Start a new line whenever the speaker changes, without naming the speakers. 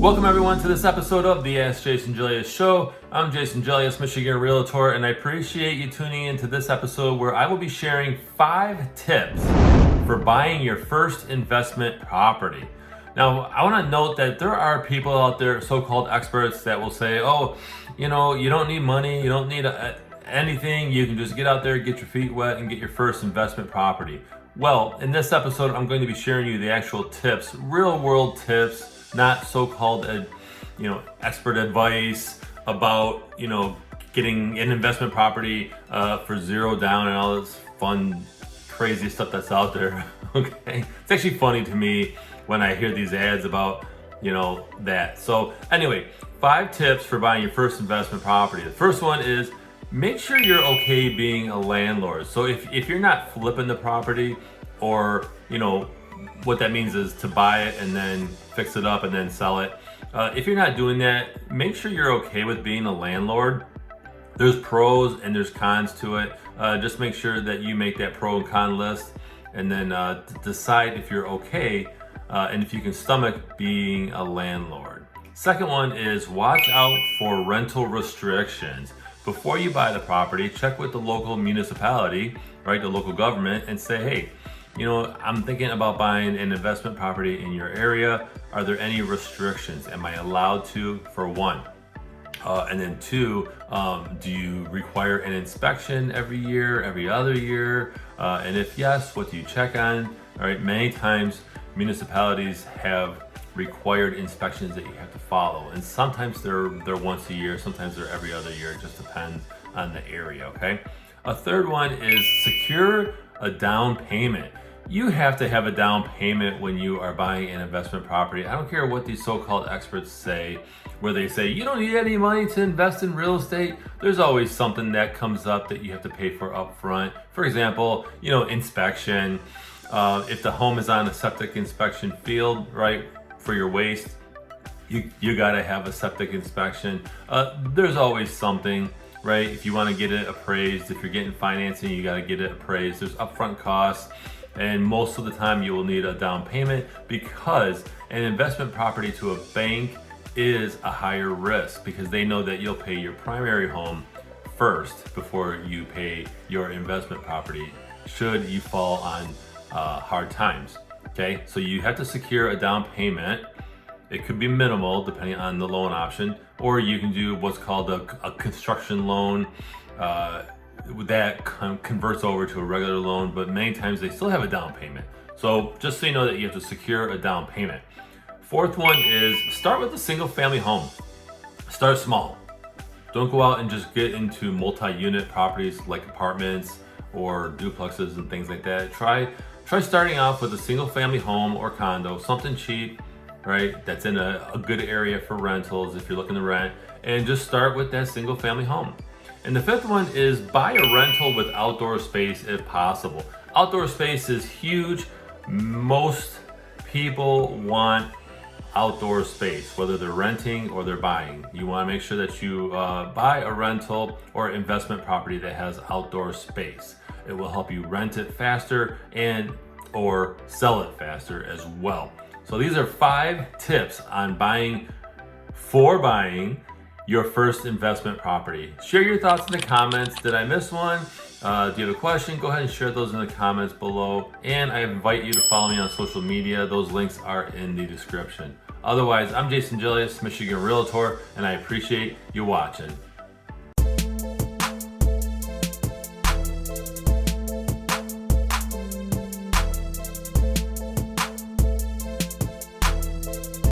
Welcome everyone to this episode of the AskJasonGelios show. I'm Jason Gelios, Michigan Realtor, and I appreciate you tuning into this episode where I will be sharing 5 tips for buying your first investment property. Now, I want to note that there are people out there, so-called experts, that will say, oh, you don't need money, you don't need anything, you can just get out there, get your feet wet, and get your first investment property. Well, in this episode, I'm going to be sharing you the actual tips, real-world tips, not so-called expert advice about getting an investment property for zero down and all this fun crazy stuff that's out there. Okay, it's actually funny to me when I hear these ads about that. So anyway, 5 tips for buying your first investment property. The first one is make sure you're okay being a landlord. So if you're not flipping the property, or what that means is to buy it and then fix it up and then sell it. If you're not doing that, make sure you're okay with being a landlord. There's pros and there's cons to it. Just make sure that you make that pro and con list and then decide if you're okay and if you can stomach being a landlord. Second one is watch out for rental restrictions. Before you buy the property, check with the local municipality, right, the local government, and say, hey, I'm thinking about buying an investment property in your area. Are there any restrictions? Am I allowed to, for one? And then 2, do you require an inspection every year, every other year? And if yes, what do you check on? All right, many times municipalities have required inspections that you have to follow. And sometimes they're once a year, sometimes they're every other year. It just depends on the area, okay? A third one is secure a down payment. You have to have a down payment when you are buying an investment property. I don't care what these so-called experts say, where they say you don't need any money to invest in real estate. There's always something that comes up that you have to pay for up front. For example, inspection. If the home is on a septic inspection field, right, for your waste, you gotta have a septic inspection. There's always something, right? If you want to get it appraised, if you're getting financing, you gotta get it appraised. There's upfront costs. And most of the time you will need a down payment because an investment property to a bank is a higher risk because they know that you'll pay your primary home first before you pay your investment property should you fall on hard times. Okay, so you have to secure a down payment. It could be minimal depending on the loan option, or you can do what's called a construction loan. That converts over to a regular loan, but many times they still have a down payment. So just so you know that you have to secure a down payment. Fourth one is start with a single family home. Start small. Don't go out and just get into multi-unit properties like apartments or duplexes and things like that. Try starting off with a single family home or condo, something cheap, right? That's in a good area for rentals if you're looking to rent, and just start with that single family home. And the 5th one is buy a rental with outdoor space if possible. Outdoor space is huge. Most people want outdoor space, whether they're renting or they're buying. You want to make sure that you buy a rental or investment property that has outdoor space. It will help you rent it faster and or sell it faster as well. So these are 5 tips on buying your first investment property. Share your thoughts in the comments. Did I miss one? Do you have a question? Go ahead and share those in the comments below. And I invite you to follow me on social media. Those links are in the description. Otherwise, I'm Jason Gelios, Michigan Realtor, and I appreciate you watching.